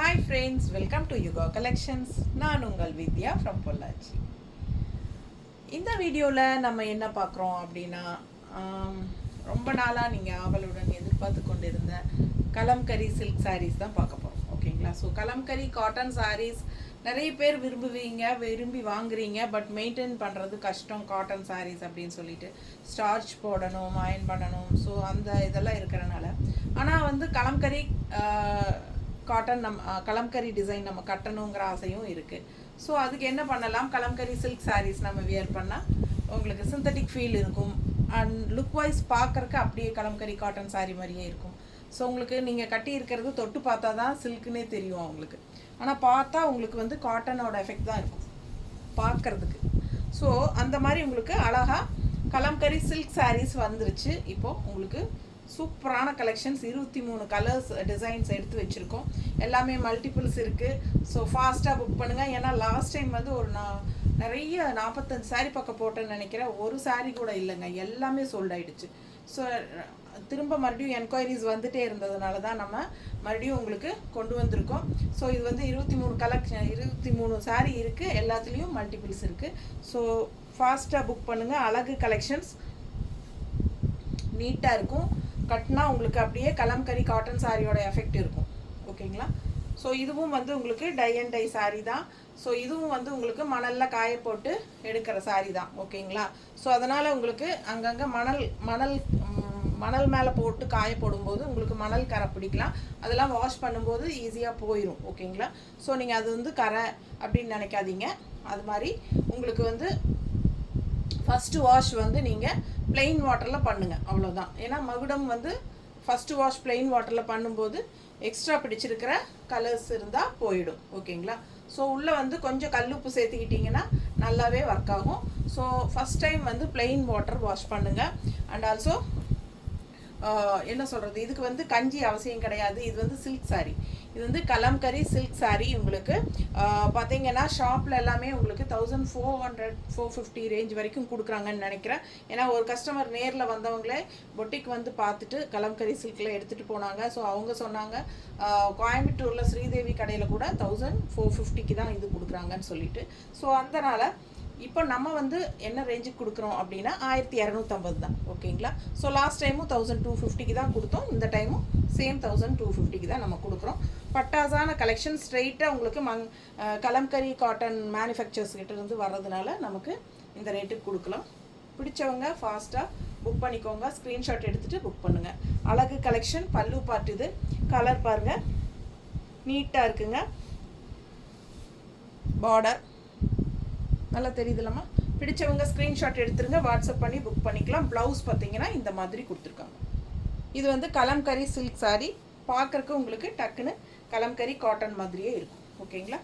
Hi friends, welcome to Yuga collections. நான் உங்கள் வித்யா from Pollachi. இந்த வீடியோவில் நம்ம என்ன பார்க்குறோம் அப்படின்னா, ரொம்ப நாளாக நீங்கள் ஆவலுடன் எதிர்பார்த்து கொண்டிருந்த கலம்கரி சில்க் சாரீஸ் தான் பார்க்க போகிறோம். ஓகேங்களா? ஸோ கலம்கரி காட்டன் சாரீஸ் நிறைய பேர் விரும்பி வாங்குறீங்க. பட் மெயின்டைன் பண்ணுறது கஷ்டம் காட்டன் சாரீஸ் அப்படின்னு சொல்லிட்டு ஸ்டார்ச் போடணும், அயன் பண்ணணும். ஸோ அந்த இதெல்லாம் இருக்கிறனால ஆனால் வந்து கலம்கரி காட்டன் கலம்கரி டிசைன் நம்ம கட்டணுங்கிற ஆசையும் இருக்குது. ஸோ அதுக்கு என்ன பண்ணலாம், கலம்கரி சில்க் சாரீஸ் நம்ம வியர் பண்ணால் உங்களுக்கு சிந்தட்டிக் ஃபீல் இருக்கும் அண்ட் லுக் வைஸ் பார்க்குறக்கு அப்படியே கலம்கரி காட்டன் சாரீ மாதிரியே இருக்கும். ஸோ உங்களுக்கு நீங்கள் கட்டி இருக்கிறது தொட்டு பார்த்தா தான் சில்க்குன்னே தெரியும் அவங்களுக்கு. ஆனால் பார்த்தா உங்களுக்கு வந்து காட்டனோட எஃபெக்ட் தான் இருக்கும் பார்க்குறதுக்கு. ஸோ அந்த மாதிரி உங்களுக்கு அழகாக கலம்கரி சில்க் சாரீஸ் வந்துருச்சு. இப்போது உங்களுக்கு சூப்பரான கலெக்ஷன்ஸ் 23 கலர்ஸ் டிசைன்ஸ் எடுத்து வச்சுருக்கோம். எல்லாமே மல்டிபிள்ஸ் இருக்குது. ஸோ ஃபாஸ்ட்டாக புக் பண்ணுங்கள். ஏன்னா லாஸ்ட் டைம் வந்து நிறைய 45 சாரீ பக்கம் போட்டேன்னு நினைக்கிறேன். ஒரு சாரீ கூட இல்லைங்க, எல்லாமே சோல்ட் ஆகிடுச்சு. ஸோ திரும்ப மறுபடியும் என்கொயரிஸ் வந்துகிட்டே இருந்ததுனால தான் நம்ம மறுபடியும் உங்களுக்கு கொண்டு வந்திருக்கோம். ஸோ இது வந்து 23 கலெக்ஷன் 23 சாரீ இருக்குது. எல்லாத்துலேயும் மல்டிபிள்ஸ் இருக்குது. ஸோ ஃபாஸ்ட்டாக புக் பண்ணுங்கள். அழகு கலெக்ஷன்ஸ் நீட்டாக இருக்கும். கட்டினா உங்களுக்கு அப்படியே கலம்கரி காட்டன் சாரியோட எஃபெக்ட் இருக்கும். ஓகேங்களா? ஸோ இதுவும் வந்து உங்களுக்கு டை அண்ட் டை சாரீ தான். ஸோ இதுவும் வந்து உங்களுக்கு மணலில் காய போட்டு எடுக்கிற சாரீ தான். ஓகேங்களா? ஸோ அதனால் உங்களுக்கு அங்கங்கே மணல் மேலே போட்டு காய போடும்போது உங்களுக்கு மணல் கரை பிடிக்கலாம். அதெல்லாம் வாஷ் பண்ணும்போது ஈஸியாக போயிடும். ஓகேங்களா? ஸோ நீங்கள் அது வந்து கரை அப்படின்னு நினைக்காதீங்க. அது மாதிரி உங்களுக்கு வந்து ஃபஸ்ட்டு வாஷ் வந்து நீங்கள் ப்ளெயின் வாட்டரில் பண்ணுங்கள், அவ்வளோதான். ஏன்னா மகுடம் வந்து ஃபஸ்ட்டு வாஷ் ப்ளெயின் வாட்டரில் பண்ணும்போது எக்ஸ்ட்ரா பிடிச்சிருக்கிற கலர்ஸ் இருந்தால் போயிடும். ஓகேங்களா? ஸோ உள்ளே வந்து கொஞ்சம் கல்லுப்பு சேர்த்துக்கிட்டிங்கன்னா நல்லாவே ஒர்க் ஆகும். ஸோ ஃபஸ்ட் டைம் வந்து ப்ளெயின் வாட்டர் வாஷ் பண்ணுங்கள். அண்ட் ஆல்சோ என்ன சொல்கிறது, இதுக்கு வந்து கஞ்சி அவசியம் கிடையாது. இது வந்து சில்க் சாரீ. இது வந்து கலம்கரி சில்க் சாரீ. உங்களுக்கு பார்த்தீங்கன்னா ஷாப்பில் எல்லாமே உங்களுக்கு 1400-450 ரேஞ்ச் வரைக்கும் கொடுக்குறாங்கன்னு நினைக்கிறேன். ஏன்னா ஒரு கஸ்டமர் நேரில் வந்தவங்களே பொட்டிக் வந்து பார்த்துட்டு கலம்கரி சில்கில் எடுத்துகிட்டு போனாங்க. ஸோ அவங்க சொன்னாங்க கோயம்புத்தூரில் ஸ்ரீதேவி கடையில் கூட 1450க்கு தான் இது கொடுக்குறாங்கன்னு சொல்லிட்டு. ஸோ அதனால் இப்போ நம்ம வந்து என்ன ரேஞ்சுக்கு கொடுக்குறோம் அப்படின்னா 1250 தான். ஓகேங்களா? ஸோ லாஸ்ட் டைமும் 1250க்கு தான் கொடுத்தோம். இந்த டைமும் சேம் 1250க்கு தான் நம்ம கொடுக்குறோம். பட்டாசான கலெக்ஷன் ஸ்ட்ரெயிட்டாக உங்களுக்கு கலம்கரி காட்டன் மேனுஃபேக்சர்ஸ் கிட்ட இருந்து வர்றதுனால நமக்கு இந்த ரேட்டுக்கு கொடுக்கலாம். பிடிச்சவங்க ஃபாஸ்ட்டாக புக் பண்ணிக்கோங்க. ஸ்க்ரீன்ஷாட் எடுத்துகிட்டு புக் பண்ணுங்கள். அழகு கலெக்ஷன். பல்லு பார்ட் இது. கலர் பாருங்கள், நீட்டாக இருக்குங்க. பார்டர் நல்லா தெரியுதுலம்மா. பிடிச்சவங்க ஸ்க்ரீன்ஷாட் எடுத்துருங்க, வாட்ஸ்அப் பண்ணி புக் பண்ணிக்கலாம். ப்ளவுஸ் பார்த்தீங்கன்னா இந்த மாதிரி கொடுத்துருக்காங்க. இது வந்து கலம்கரி சில்க் சாரீ. பார்க்குறக்கு உங்களுக்கு டக்குன்னு கலம்கரி காட்டன் மாதிரியே இருக்கும். ஓகேங்களா?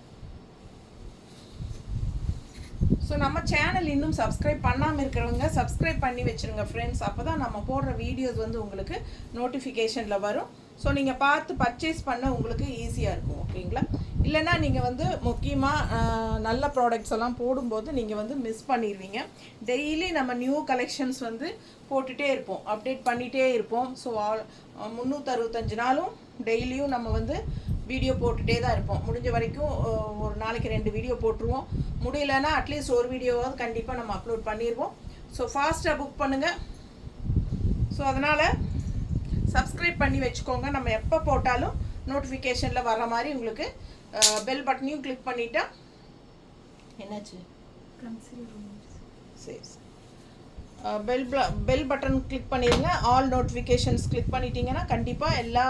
ஸோ நம்ம சேனல் இன்னும் சப்ஸ்கிரைப் பண்ணாமல் இருக்கிறவங்க சப்ஸ்கிரைப் பண்ணி வச்சுருங்க ஃப்ரெண்ட்ஸ். அப்போ தான் நம்ம போடுற வீடியோஸ் வந்து உங்களுக்கு நோட்டிஃபிகேஷனில் வரும். ஸோ நீங்கள் பார்த்து பர்ச்சேஸ் பண்ண உங்களுக்கு ஈஸியாக இருக்கும். ஓகேங்களா? இல்லைனா நீங்கள் வந்து முக்கியமாக நல்ல ப்ராடக்ட்ஸ் எல்லாம் போடும்போது நீங்கள் வந்து மிஸ் பண்ணிடுவீங்க. டெய்லி நம்ம நியூ கலெக்ஷன்ஸ் வந்து போட்டுகிட்டே இருப்போம், அப்டேட் பண்ணிகிட்டே இருப்போம். ஸோ 365 நாளும் டெய்லியும் நம்ம வந்து வீடியோ போட்டுகிட்டே தான் இருப்போம். முடிஞ்ச வரைக்கும் ஒரு நாளைக்கு 2 வீடியோ போட்டுருவோம். முடியலைன்னா அட்லீஸ்ட் ஒரு வீடியோவாவது கண்டிப்பாக நம்ம அப்லோட் பண்ணிடுவோம். ஸோ ஃபாஸ்ட்டாக புக் பண்ணுங்கள். ஸோ அதனால் சப்ஸ்கிரைப் பண்ணி வச்சுக்கோங்க. நம்ம எப்போ போட்டாலும் நோட்டிஃபிகேஷனில் வர்ற மாதிரி உங்களுக்கு பெல் பட்டனையும் கிளிக் பண்ணிட்டா என்னாச்சு சரி பெல் பட்டன் கிளிக் பண்ணிடுங்க. ஆல் நோட்டிஃபிகேஷன்ஸ் கிளிக் பண்ணிட்டீங்கன்னா கண்டிப்பாக எல்லா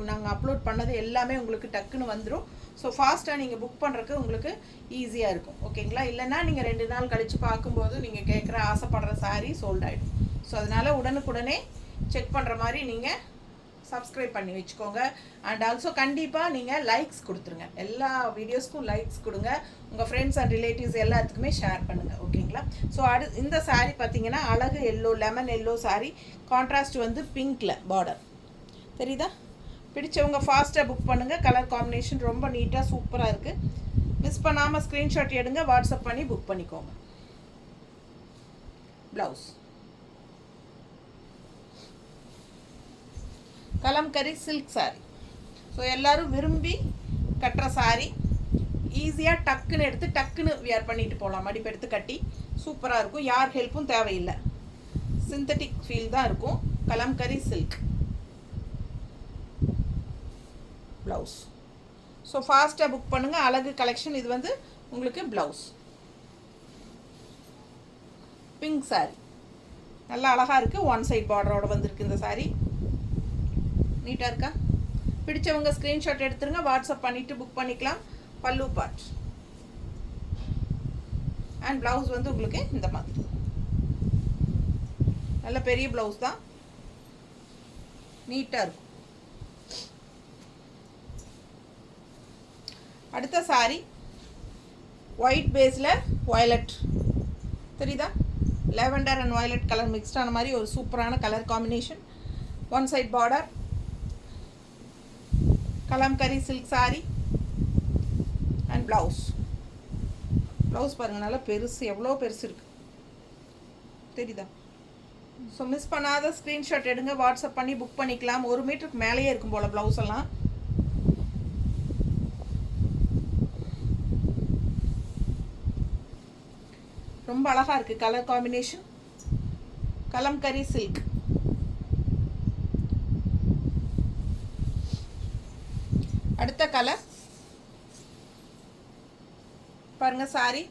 நாங்கள் அப்லோட் பண்ணது எல்லாமே உங்களுக்கு டக்குன்னு வந்துடும். ஸோ ஃபாஸ்ட்டாக நீங்கள் புக் பண்ணுறதுக்கு உங்களுக்கு ஈஸியாக இருக்கும். ஓகேங்களா? இல்லைன்னா நீங்கள் 2 நாள் கழித்து பார்க்கும்போது நீங்கள் கேட்குற ஆசைப்படுற சாரீ சோல்ட் ஆகிடும். ஸோ அதனால் உடனுக்குடனே செக் பண்ணுற மாதிரி நீங்கள் சப்ஸ்கிரைப் பண்ணி வச்சுக்கோங்க. அண்ட் ஆல்சோ கண்டிப்பாக நீங்கள் லைக்ஸ் கொடுத்துருங்க. எல்லா வீடியோஸ்க்கும் லைக்ஸ் கொடுங்க. உங்கள் ஃப்ரெண்ட்ஸ் அண்ட் ரிலேட்டிவ்ஸ் எல்லாத்துக்குமே ஷேர் பண்ணுங்கள். ஓகேங்களா? ஸோ இந்த சாரீ பார்த்தீங்கன்னா அழகு yellow, lemon yellow sari. Contrast வந்து பிங்க்கில் பார்டர் தெரியுதா? பிடிச்சவங்க ஃபாஸ்ட்டாக புக் பண்ணுங்கள். கலர் காம்பினேஷன் ரொம்ப நீட்டாக சூப்பராக இருக்குது. மிஸ் பண்ணாமல் ஸ்க்ரீன்ஷாட் எடுங்க, வாட்ஸ்அப் பண்ணி புக் பண்ணிக்கோங்க. Blouse kalamkari silk sari. So எல்லோரும் விரும்பி கட்டுற சாரி ஈஸியாக டக்குன்னு எடுத்து டக்குன்னு வியர் பண்ணிட்டு போகலாம். மடிப்பு எடுத்து கட்டி சூப்பராக இருக்கும். யார் ஹெல்ப்பும் தேவையில்லை. சிந்தட்டிக் ஃபீல் தான் இருக்கும். Kalamkari silk blouse. ஸோ ஃபாஸ்ட்டாக புக் பண்ணுங்கள். அழகு கலெக்ஷன். இது வந்து உங்களுக்கு ப்ளவுஸ். பிங்க் சாரி நல்லா அழகாக இருக்குது. ஒன் சைட் பார்டரோடு வந்திருக்கு இந்த சாரி. நீட்டாக இருக்கா? பிடிச்சவங்க ஸ்க்ரீன்ஷாட் எடுத்துருங்க. வாட்ஸ்அப் பண்ணிவிட்டு புக் பண்ணிக்கலாம். பல்லு பார்ட் அண்ட் ப்ளவுஸ் வந்து உங்களுக்கு இந்த மாதிரி நல்ல பெரிய ப்ளவுஸ் தான். நீட்டாக இருக்கும். அடுத்த சாரி ஒயிட் பேஸில் வயலட் தெரியுதா? Lavender and violet colour mixed ஆன மாதிரி ஒரு சூப்பரான colour combination. One side border. Kalamkari silk sari and blouse. Blouse பாருங்கள் நல்லா பெருசு. எவ்வளோ பெருசு இருக்குது தெரியுதா? ஸோ மிஸ் பண்ணாத ஸ்க்ரீன்ஷாட் எடுங்க. வாட்ஸ்அப் பண்ணி புக் பண்ணிக்கலாம். 1 மீட்டருக்கு மேலேயே இருக்கும் போல் ப்ளவுஸ் எல்லாம். ரொம்ப அழகாக இருக்குது கலர் காம்பினேஷன். கலம்கரி சில்க். அடுத்த கலர் பாருங்கள். சாரி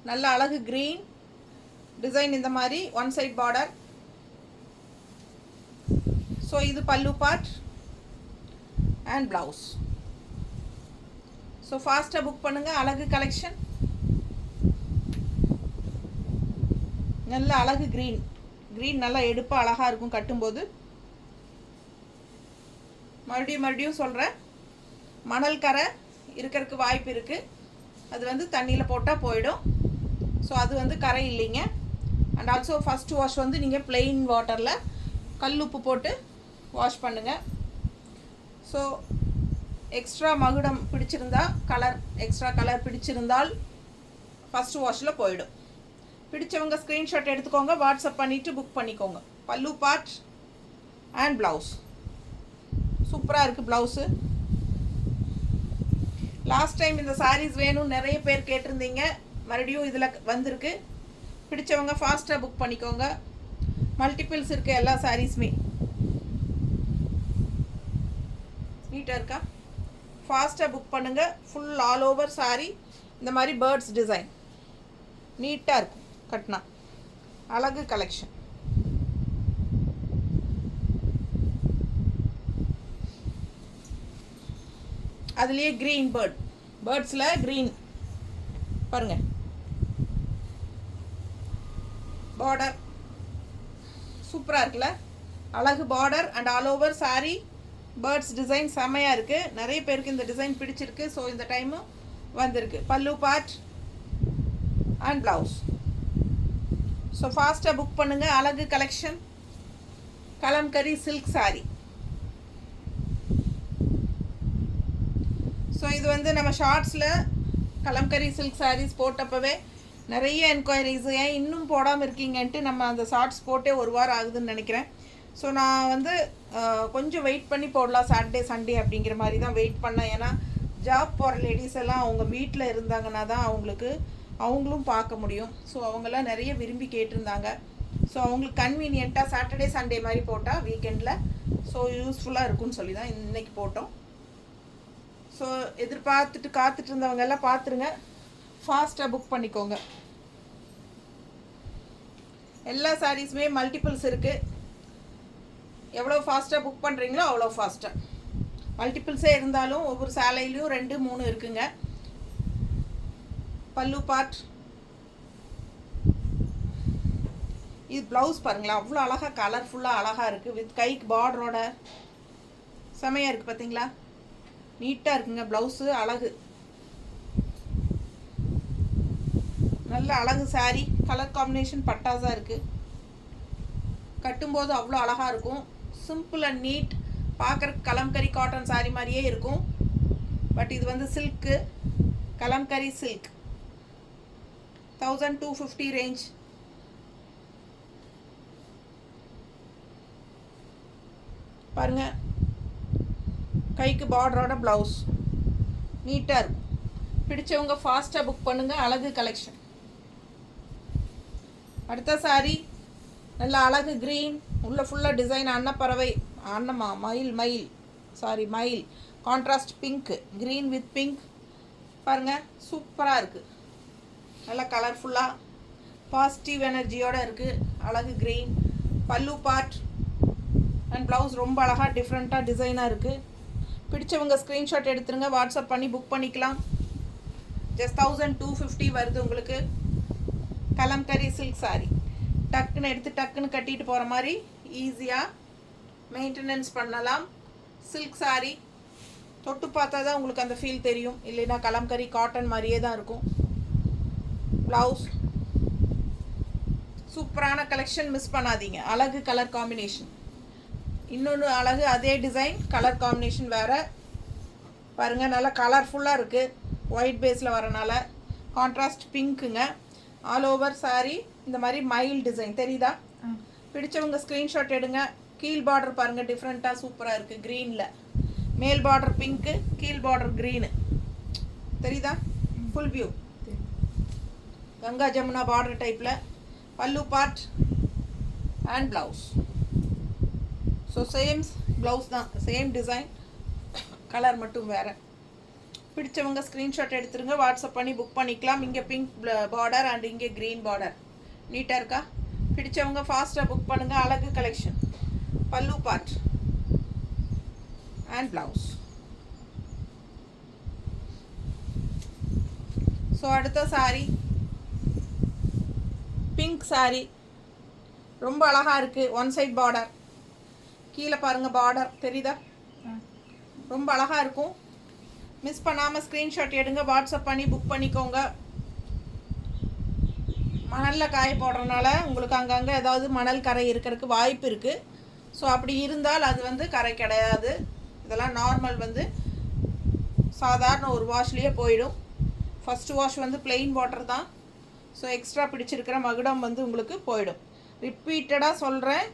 நல்ல அழகு க்ரீன் டிசைன். இந்த மாதிரி ஒன் சைட் பார்டர். ஸோ இது பல்லு பார்ட் அண்ட் ப்ளவுஸ். ஸோ ஃபாஸ்ட்டாக புக் பண்ணுங்கள். அழகு கலெக்ஷன். நல்ல அழகு க்ரீன். க்ரீன் நல்லா எடுப்பாக அழகாக இருக்கும் கட்டும்போது. மறுபடியும் சொல்கிறேன், மணல் கரை இருக்கிறதுக்கு வாய்ப்பு இருக்குது. அது வந்து தண்ணியில் போட்டால் போயிடும். ஸோ அது வந்து கரை இல்லைங்க. அண்ட் ஆல்சோ ஃபஸ்ட் வாஷ் வந்து நீங்கள் பிளெயின் வாட்டரில் கல் உப்பு போட்டு வாஷ் பண்ணுங்கள். ஸோ எக்ஸ்ட்ரா மகுடம் பிடிச்சிருந்தா எக்ஸ்ட்ரா கலர் பிடிச்சிருந்தால் ஃபஸ்ட் வாஷில் போயிடும். பிடிச்சவங்க ஸ்க்ரீன்ஷாட் எடுத்துக்கோங்க. வாட்ஸ்அப் பண்ணிவிட்டு புக் பண்ணிக்கோங்க. பல்லு பார்ட் அண்ட் ப்ளவுஸ். சூப்பராக இருக்குது ப்ளவுஸு. லாஸ்ட் டைம் இந்த சாரீஸ் வேணும் நிறைய பேர் கேட்டிருந்தீங்க. மறுபடியும் இதில் வந்திருக்கு. பிடிச்சவங்க ஃபாஸ்ட்டாக புக் பண்ணிக்கோங்க. மல்டிபிள்ஸ் இருக்குது எல்லா சாரீஸுமே. நீட்டாக இருக்கா? ஃபாஸ்ட்டாக புக் பண்ணுங்கள். ஃபுல் ஆல் ஓவர் சாரீ இந்த மாதிரி பேர்ட்ஸ் டிசைன் நீட்டாக இருக்கும் கட்டினா. அழகு கலெக்ஷன். அதுலேயே க்ரீன் பேர்ட்ஸில் க்ரீன் பாருங்கள். பார்டர் சூப்பராக இருக்குல்ல? அழகு border and all over sari birds design செம்மையாக இருக்குது. நிறைய பேருக்கு இந்த டிசைன் பிடிச்சிருக்கு. ஸோ இந்த டைமும் வந்திருக்கு. பல்லு பார்ட் அண்ட் ப்ளவுஸ். ஸோ ஃபாஸ்ட்டாக புக் பண்ணுங்கள். அழகு collection. Kalamkari silk sari. So இது வந்து நம்ம ஷார்ட்ஸில் கலம்கரி சில்க் சாரீஸ் போட்டப்பவே நிறைய என்கொயரிஸ் ஏன் இன்னும் போடாமல் இருக்கீங்கன்ட்டு நம்ம அந்த ஷார்ட்ஸ் போட்டே 1 வாரம் ஆகுதுன்னு நினைக்கிறேன். ஸோ நான் வந்து கொஞ்சம் வெயிட் பண்ணி போடலாம் சாட்டர்டே சண்டே அப்படிங்கிற மாதிரி தான் வெயிட் பண்ணேன். ஏன்னா ஜாப் போகிற லேடிஸ் எல்லாம் அவங்க வீட்டில் இருந்தாங்கன்னா தான் அவங்களும் பார்க்க முடியும். ஸோ அவங்கெல்லாம் நிறைய விரும்பி கேட்டிருந்தாங்க. ஸோ அவங்களுக்கு கன்வீனியண்ட்டாக சாட்டர்டே சண்டே மாதிரி போட்டால் வீக்கெண்டில் ஸோ யூஸ்ஃபுல்லாக இருக்கும்னு சொல்லி தான் இன்றைக்கி போட்டோம். ஸோ காத்துட்டு இருந்தவங்க எல்லாம் பார்த்துருங்க. ஃபாஸ்ட்டாக புக் பண்ணிக்கோங்க. எல்லா சாரீஸுமே மல்டிபிள்ஸ் இருக்குது. எவ்வளோ ஃபாஸ்ட்டாக புக் பண்ணுறீங்களோ அவ்வளோ ஃபாஸ்ட்டாக. மல்டிபிள்ஸே இருந்தாலும் ஒவ்வொரு சேலையிலையும் 2, 3 இருக்குங்க. பல்லு பார்ட். இது ப்ளவுஸ் பாருங்களா, அவ்வளோ அழகாக கலர்ஃபுல்லாக அழகாக இருக்குது. வித் கைக்கு பார்டரோட செமையாக இருக்குது பார்த்தீங்களா? நீட்டாக இருக்குங்க ப்ளவுஸு. அழகு நல்ல அழகு சாரீ. கலர் காம்பினேஷன் பட்டாஸாக இருக்குது. கட்டும்போது அவ்வளோ அழகாக இருக்கும். Simple and neat. பார்க்குறக்கு கலம்கரி காட்டன் சாரீ மாதிரியே இருக்கும். பட் இது வந்து சில்க்கு. Kalamkari silk 1250 range. பாருங்கள் கைக்கு பார்டரோட ப்ளவுஸ் நீட்டாக இருக்கும். பிடிச்சவங்க ஃபாஸ்ட்டாக புக் பண்ணுங்கள். அழகு கலெக்ஷன். அடுத்த சாரி நல்ல அழகு க்ரீன், உள்ள ஃபுல்லாக டிசைன் அன்னப்பறவை, அன்னமா மயில் contrast pink, green with pink பாருங்கள், சூப்பராக இருக்குது. நல்லா கலர்ஃபுல்லாக பாசிட்டிவ் எனர்ஜியோடு இருக்குது. அழகு green. Pallu part and blouse ரொம்ப அழகாக டிஃப்ரெண்ட்டாக டிசைனாக இருக்குது. பிடிச்சவங்க ஸ்க்ரீன்ஷாட் எடுத்துருங்க, வாட்ஸ்அப் பண்ணி புக் பண்ணிக்கலாம். ஜஸ்ட் 1250 வருது உங்களுக்கு. Kalamkari silk sorry. டக்குன்னு எடுத்து டக்குன்னு கட்டிட்டு போகிற மாதிரி ஈஸியாக மெயின்டெனன்ஸ் பண்ணலாம். சில்க் சாரி தொட்டு பார்த்தா தான் உங்களுக்கு அந்த ஃபீல் தெரியும், இல்லைன்னா கலம்கரி காட்டன் மாதிரியே தான் இருக்கும். ப்ளவுஸ் சூப்பரான கலெக்ஷன், மிஸ் பண்ணாதீங்க. அழகு கலர் காம்பினேஷன். இன்னொன்று அழகு, அதே டிசைன், கலர் காம்பினேஷன் வேறு. பாருங்கள், நல்லா கலர்ஃபுல்லாக இருக்குது. ஒயிட் பேஸில் வரனால கான்ட்ராஸ்ட் பிங்க்குங்க. ஆல் ஓவர் சாரி இந்த மாதிரி மயில் டிசைன் தெரியுதா? பிடிச்சவங்க ஸ்க்ரீன்ஷாட் எடுங்க. கீழ் பார்டர் பாருங்கள், டிஃப்ரெண்ட்டாக சூப்பராக இருக்குது. க்ரீனில் மேல் பார்டர் பிங்க்கு, கீழ் பார்டர் க்ரீனு தெரியுதா? Full view Ganga Jamuna border டைப்பில். பல்லு part and blouse. So same blouse தான், சேம் டிசைன், கலர் மட்டும் வேறு. பிடிச்சவங்க ஸ்க்ரீன்ஷாட் எடுத்துருங்க, வாட்ஸ்அப் பண்ணி புக் பண்ணிக்கலாம். இங்கே பிங்க் பார்டர் அண்ட் இங்கே க்ரீன் பார்டர். நீட்டாக இருக்கா? பிடிச்சவங்க ஃபாஸ்ட்டாக புக் பண்ணுங்கள். அழகு கலெக்ஷன். பல்லு பார்ட் அண்ட் ப்ளவுஸ். ஸோ அடுத்த சாரி பிங்க் சாரி, ரொம்ப அழகாக இருக்குது. ஒன் சைட் பார்டர், கீழே பாருங்கள் பார்டர் தெரியுதா? ரொம்ப அழகாக இருக்கும். மிஸ் பண்ணாமல் ஸ்க்ரீன்ஷாட் எடுங்க, வாட்ஸ்அப் பண்ணி புக் பண்ணிக்கோங்க. மணலில் காய போடுறதுனால உங்களுக்கு அங்கங்கே ஏதாவது மணல் கரை இருக்கிறதுக்கு வாய்ப்பு இருக்குது. ஸோ அப்படி இருந்தால் அது வந்து கரை கிடையாது. இதெல்லாம் நார்மல் வந்து சாதாரண ஒரு வாஷ்லேயே போயிடும். ஃபஸ்ட்டு வாஷ் வந்து பிளெயின் வாட்டர் தான். ஸோ எக்ஸ்ட்ரா பிடிச்சிருக்கிற மகுடம் வந்து உங்களுக்கு போயிடும். ரிப்பீட்டடாக சொல்கிறேன்.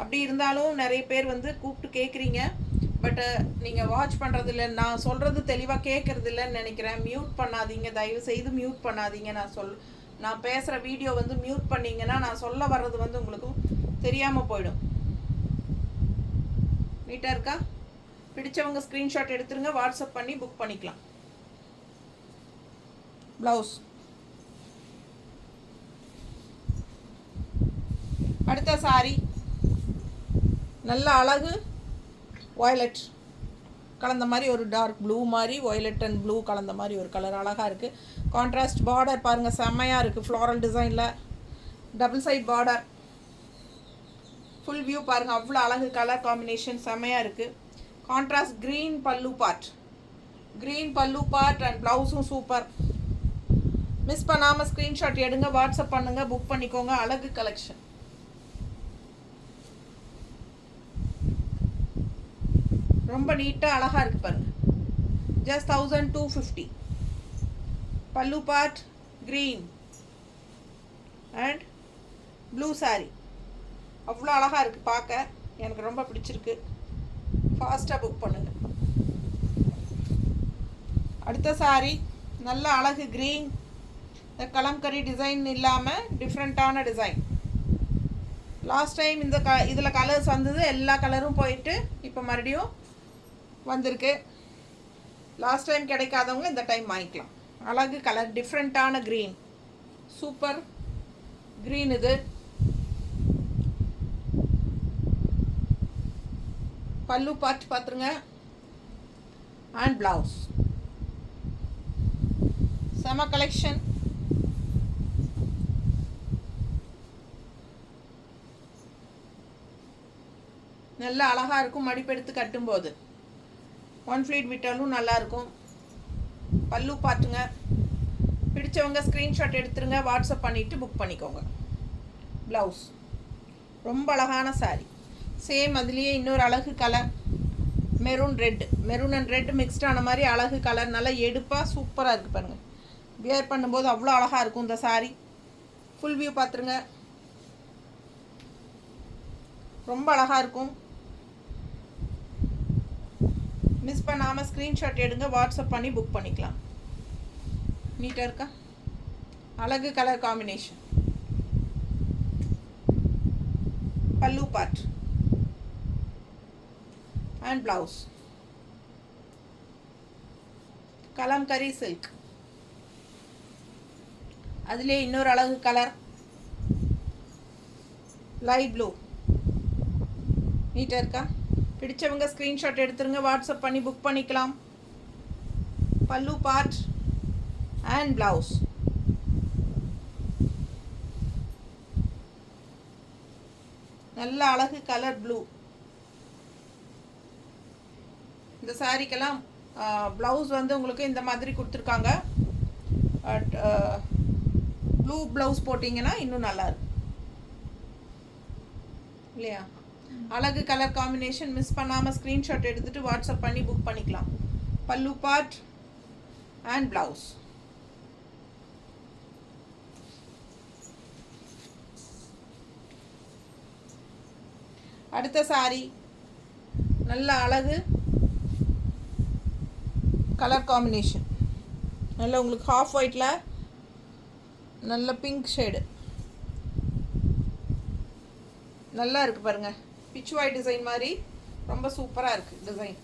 அப்படி இருந்தாலும் நிறைய பேர் வந்து கூப்பிட்டு கேட்குறீங்க, பட்டு நீங்கள் வாட்ச் பண்ணுறதில்ல. நான் சொல்கிறது தெளிவாக கேட்குறது இல்லைன்னு நினைக்கிறேன். மியூட் பண்ணாதீங்க, தயவு செய்து மியூட் பண்ணாதீங்க. நான் பேசுகிற வீடியோ வந்து மியூட் பண்ணிங்கன்னா நான் சொல்ல வர்றது வந்து உங்களுக்கு தெரியாமல் போயிடும். நீட்டாக இருக்கா? பிடிச்சவங்க ஸ்க்ரீன்ஷாட் எடுத்துருங்க, வாட்ஸ்அப் பண்ணி புக் பண்ணிக்கலாம். ப்ளவுஸ். அடுத்த சாரி நல்ல அழகு வயலட் கலந்த மாதிரி, ஒரு டார்க் ப்ளூ மாதிரி, வயலட் அண்ட் ப்ளூ கலந்த மாதிரி ஒரு கலர் அழகாக இருக்குது. கான்ட்ராஸ்ட் பார்டர் பாருங்கள், செம்மையாக இருக்குது. ஃப்ளாரல் டிசைனில் double side border. Full view பாருங்கள், அவ்வளோ அழகு. கலர் காம்பினேஷன் செம்மையாக இருக்குது. Contrast green pallu part and ப்ளவுஸும் சூப்பர். மிஸ் பண்ணாமல் ஸ்க்ரீன்ஷாட் எடுங்க, வாட்ஸ்அப் பண்ணுங்கள், புக் பண்ணிக்கோங்க. அழகு கலெக்ஷன். ரொம்ப நீட்டாக அழகாக இருக்குது பாருங்கள். ஜஸ்ட் 1250. பல்லு part green and blue sorry. அவ்வளோ அழகாக இருக்குது பார்க்க, எனக்கு ரொம்ப பிடிச்சிருக்கு. ஃபாஸ்ட்டாக புக் பண்ணுங்கள். அடுத்த சாரி நல்ல அழகு க்ரீன். இந்த கலம்கரி டிசைன் இல்லாமல் டிஃப்ரெண்ட்டான டிசைன். லாஸ்ட் டைம் இதில் கலர்ஸ் வந்தது, எல்லா கலரும் போயிட்டு இப்போ மறுபடியும் வந்திருக்கு. லாஸ்ட் டைம் கிடைக்காதவங்க இந்த டைம் வாங்கிக்கலாம். அழகு கலர், டிஃப்ரெண்ட்டான க்ரீன், சூப்பர் க்ரீன். இது பல்லு பார்ட் பார்த்துருங்க அண்ட் ப்ளவுஸ். செம கலெக்ஷன். நல்லா அழகாக இருக்கும். மடிப்பெடுத்து கட்டும்போது ஒன் ஃப்ளீட் விட்டாலும் நல்லாயிருக்கும். பல்லு பார்த்துங்க. பிடிச்சவங்க ஸ்க்ரீன்ஷாட் எடுத்துருங்க, வாட்ஸ்அப் பண்ணிவிட்டு புக் பண்ணிக்கோங்க. ப்ளவுஸ் ரொம்ப அழகான சாரி. சேம் அதுலேயே இன்னொரு அழகு colour, maroon and red mixed ஆன மாதிரி அழகு கலர். நல்லா எடுப்பாக சூப்பராக இருக்குது பாருங்கள். வியர் பண்ணும்போது அவ்வளோ அழகாக இருக்கும் இந்த சாரி. ஃபுல் வியூ பார்த்துருங்க, ரொம்ப அழகாக இருக்கும். மிஸ் பண்ணாமல் ஸ்க்ரீன்ஷாட் எடுங்க, வாட்ஸ்அப் பண்ணி புக் பண்ணிக்கலாம். நீட்டாக இருக்கா? அழகு கலர் காம்பினேஷன். பல்லு part and blouse kalamkari silk. அதிலே இன்னொரு அழகு கலர் லைட் ப்ளூ. நீட்டாக இருக்கா? பிடிச்சவங்க ஸ்க்ரீன்ஷாட் எடுத்துருங்க, வாட்ஸ்அப் பண்ணி புக் பண்ணிக்கலாம். பல்லு பார்ட் அண்ட் ப்ளவுஸ். நல்ல அழகு கலர் ப்ளூ. இந்த சாரீக்கெல்லாம் ப்ளவுஸ் வந்து உங்களுக்கு இந்த மாதிரி கொடுத்துருக்காங்க. ப்ளூ ப்ளவுஸ் போட்டிங்கன்னா இன்னும் நல்லா இருக்கும் இல்லையா? அழகு கலர் காம்பினேஷன். மிஸ் பண்ணாமல் ஸ்க்ரீன்ஷாட் எடுத்துகிட்டு வாட்ஸ்அப் பண்ணி புக் பண்ணிக்கலாம். பல்லு பார்ட் அண்ட் ப்ளவுஸ். அடுத்த சாரி நல்ல அழகு கலர் காம்பினேஷன். நல்ல உங்களுக்கு ஹாஃப் ஒயிட்டில் நல்ல பிங்க் ஷேடு நல்லா இருக்குது பாருங்கள். பிச் ஒயிட் டிசைன் மாதிரி ரொம்ப சூப்பராக இருக்குது டிசைன்.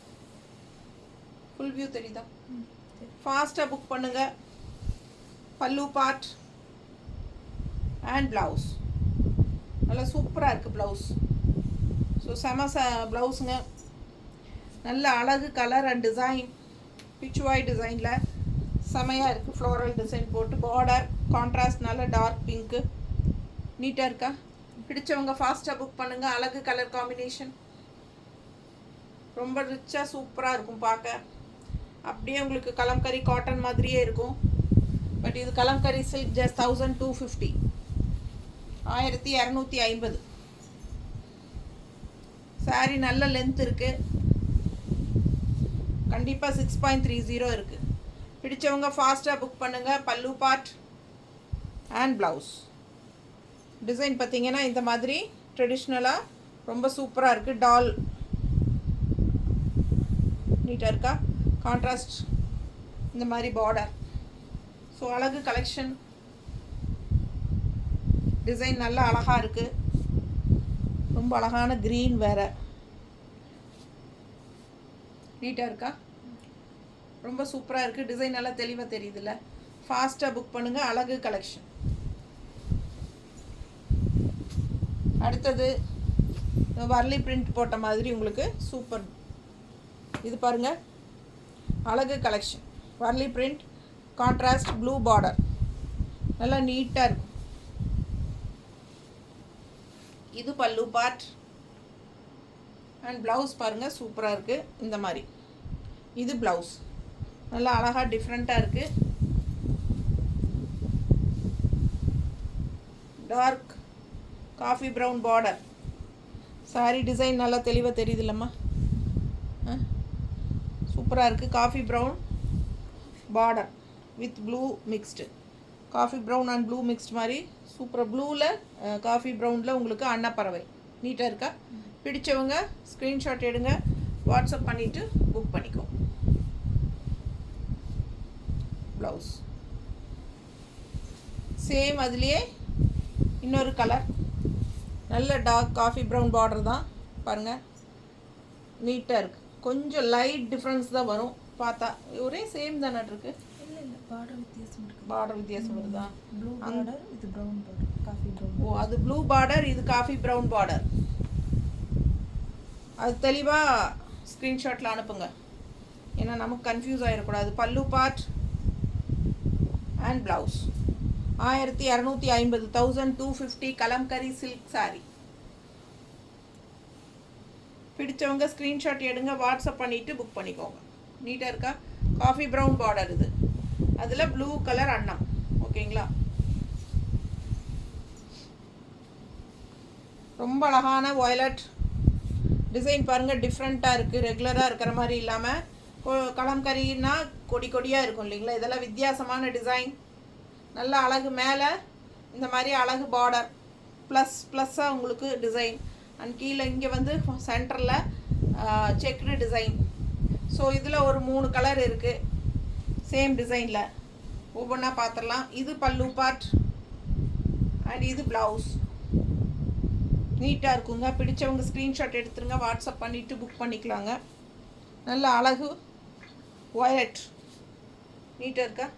ஃபுல் வியூ தெரியுதா? ஃபாஸ்ட்டாக புக் பண்ணுங்கள். பல்லு பார்ட் அண்ட் ப்ளவுஸ். நல்லா சூப்பராக இருக்குது ப்ளவுஸ். ஸோ செம ப்ளவுஸுங்க. நல்ல அழகு colour and design. Pitch white டிசைனில் செமையாக இருக்குது. ஃப்ளோரல் டிசைன் போட்டு பார்டர் கான்ட்ராஸ்ட் நல்ல டார்க் பிங்க்கு. நீட்டாக இருக்கா? பிடிச்சவங்க ஃபாஸ்ட்டாக புக் பண்ணுங்கள். அழகு கலர் காம்பினேஷன் ரொம்ப ரிச்சாக சூப்பராக இருக்கும் பார்க்க. அப்படியே உங்களுக்கு கலம்கரி காட்டன் மாதிரியே இருக்கும். பட் இது கலம்கரி சில்க் ஜஸ்ட் 1250, 1250. சாரி நல்ல லென்த் இருக்குது. கண்டிப்பாக 6.30 இருக்குது. பிடிச்சவங்க ஃபாஸ்ட்டாக புக் பண்ணுங்கள். பல்லு பார்ட் அண்ட் ப்ளவுஸ். டிசைன் பார்த்திங்கன்னா இந்த மாதிரி ட்ரெடிஷ்னலாக ரொம்ப சூப்பராக இருக்குது. டால் நீட்டாக இருக்கா? கான்ட்ராஸ்ட் இந்த மாதிரி பார்டர். ஸோ அழகு கலெக்ஷன். டிசைன் நல்லா அழகாக இருக்குது. ரொம்ப அழகான க்ரீன் வேறு. நீட்டாக இருக்கா? ரொம்ப சூப்பராக இருக்குது. டிசைன் நல்லா தெளிவாக தெரியுதுல்ல? ஃபாஸ்ட்டாக புக் பண்ணுங்கள். அழகு கலெக்ஷன். அடுத்தது வர்லி பிரிண்ட் போட்ட மாதிரி உங்களுக்கு சூப்பர். இது பாருங்கள், அழகு collection. Warli print contrast blue border நல்லா நீட்டாக இருக்கும். இது பல்லு பார்ட் அண்ட் ப்ளவுஸ் பாருங்கள் சூப்பராக இருக்குது. இந்த மாதிரி இது ப்ளவுஸ் நல்லா அழகாக டிஃப்ரெண்ட்டாக இருக்குது. Dark coffee brown border. Sari design நல்லா தெளிவாக தெரியுது இல்லைம்மா? சூப்பராக இருக்குது. Coffee brown border with blue mixed. Coffee brown and blue mixed மாதிரி சூப்பராக. ப்ளூவில் காஃபி ப்ரௌனில் உங்களுக்கு அன்னப்பறவை. நீட்டாக இருக்கா? பிடிச்சவங்க ஸ்க்ரீன்ஷாட் எடுங்க, வாட்ஸ்அப் பண்ணிவிட்டு புக் பண்ணிக்கோ. Blouse same. அதுலேயே இன்னொரு கலர் நல்ல டார்க் காஃபி ப்ரௌன் பார்டர் தான் பாருங்கள். நீட்டாக இருக்குது. கொஞ்சம் லைட் டிஃப்ரென்ஸ் தான் வரும் பார்த்தா. ஒரே சேம் தானே இருக்குது? பார்டர் வித்தியாசம் வருதா? ப்ளூ பார்டர், இது ப்ரௌன் பார்டர், காஃபி ப்ரௌன். ஓ, அது ப்ளூ பார்டர், இது காஃபி ப்ரௌன் பார்டர். அது தெளிவாக ஸ்க்ரீன்ஷாட்டில் அனுப்புங்க, ஏன்னா நமக்கு கன்ஃபியூஸ் ஆகிடக்கூடாது. பல்லு part and blouse 1250, 1250 Kalamkari silk sorry. பிடிச்சவங்க ஸ்க்ரீன்ஷாட் எடுங்க, வாட்ஸ்அப் பண்ணிவிட்டு புக் பண்ணிக்கோங்க. நீட்டாக இருக்கா? காஃபி ப்ரௌன் பார்டர் இது, அதில் ப்ளூ கலர் அன்னம். ஓகேங்களா? ரொம்ப அழகான வயலட் டிசைன் பாருங்கள். டிஃப்ரெண்ட்டாக இருக்குது. ரெகுலராக இருக்கிற மாதிரி இல்லாமல் கலம்கரின்னா கொடி கொடியாக இருக்கும் இல்லைங்களா? இதெல்லாம் வித்தியாசமான டிசைன். நல்ல அழகு. மேலே இந்த மாதிரி அழகு பார்டர் ப்ளஸ்ஸாக உங்களுக்கு டிசைன். அண்ட் கீழே இங்கே வந்து சென்டரில் செக்குடு டிசைன். ஸோ இதில் ஒரு 3 கலர் இருக்குது சேம் டிசைனில். ஒவ்வொன்றா பார்த்துடலாம். இது பல்லு பார்ட் அண்ட் இது ப்ளவுஸ். நீட்டாக இருக்குங்க. பிடிச்சவங்க ஸ்க்ரீன்ஷாட் எடுத்துருங்க, வாட்ஸ்அப் பண்ணிவிட்டு புக் பண்ணிக்கலாங்க. நல்ல அழகு ஒயலட் நீட்டாக இருக்கா?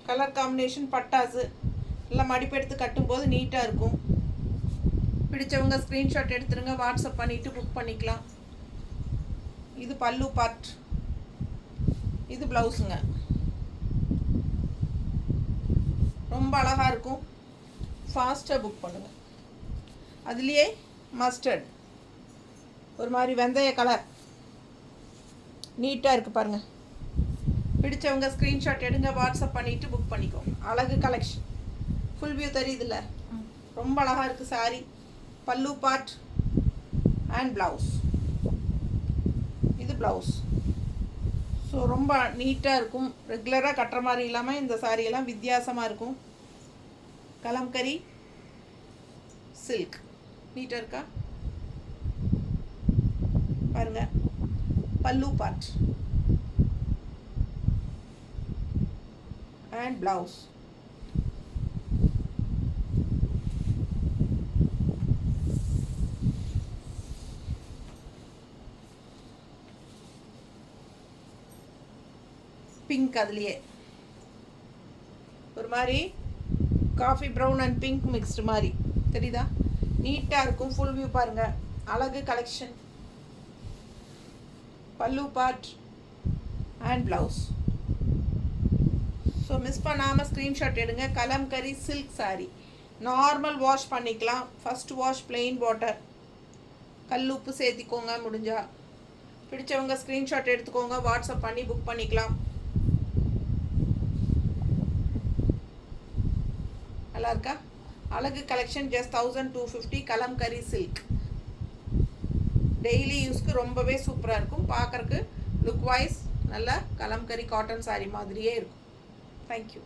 கலர் காம்பினேஷன் பட்டாசு நல்லா மடிப்பு எடுத்து கட்டும்போது நீட்டாக இருக்கும். பிடிச்சவங்க ஸ்க்ரீன்ஷாட் எடுத்துருங்க, வாட்ஸ்அப் பண்ணிவிட்டு புக் பண்ணிக்கலாம். இது பல்லு பார்ட், இது ப்ளவுஸுங்க. ரொம்ப அழகாக இருக்கும். ஃபாஸ்ட்டாக புக் பண்ணுங்கள். அதுலேயே மஸ்டர்ட் ஒரு மாதிரி வெந்தய கலர் நீட்டாக இருக்குது பாருங்கள். பிடிச்சவங்க ஸ்க்ரீன்ஷாட் எடுங்க, வாட்ஸ்அப் பண்ணிவிட்டு புக் பண்ணிக்கோங்க. அழகு கலெக்ஷன். ஃபுல் வியூ தெரியுதுல்ல? ரொம்ப அழகாக இருக்குது சாரி. பல்லு பார்ட் அண்ட் ப்ளவுஸ். இது ப்ளவுஸ். ஸோ ரொம்ப நீட்டாக இருக்கும். ரெகுலராக கட்டுற மாதிரி இல்லாமல் இந்த சாரியெல்லாம் வித்தியாசமாக இருக்கும். கலம்கரி சில்க் நீட்டாக இருக்கா பாருங்க. பல்லு பார்ட் அண்ட் ப்ளவுஸ். பிங்க், அதுலேயே ஒரு மாதிரி coffee brown and pink mixed மாதிரி தெரியுதா? நீட்டாக இருக்கும். ஃபுல் வியூ பாருங்கள். அழகு கலெக்ஷன். பல்லு part and blouse. So miss பண்ணாமல் ஸ்க்ரீன்ஷாட் எடுங்க. Kalamkari silk sari. Normal wash பண்ணிக்கலாம். ஃபஸ்ட் வாஷ் பிளெயின் வாட்டர், கல் உப்பு சேர்த்திக்கோங்க முடிஞ்சா. பிடிச்சவங்க ஸ்க்ரீன்ஷாட் எடுத்துக்கோங்க, வாட்ஸ்அப் பண்ணி புக் பண்ணிக்கலாம். நல்லா இருக்கா? அழகு collection. Just 1250. Kalamkari silk. Daily யூஸ்க்கு ரொம்பவே சூப்பராக இருக்கும். பார்க்குறக்கு லுக் வைஸ் நல்லா கலம்கரி காட்டன் சாரீ மாதிரியே இருக்கும். தேங்க்யூ.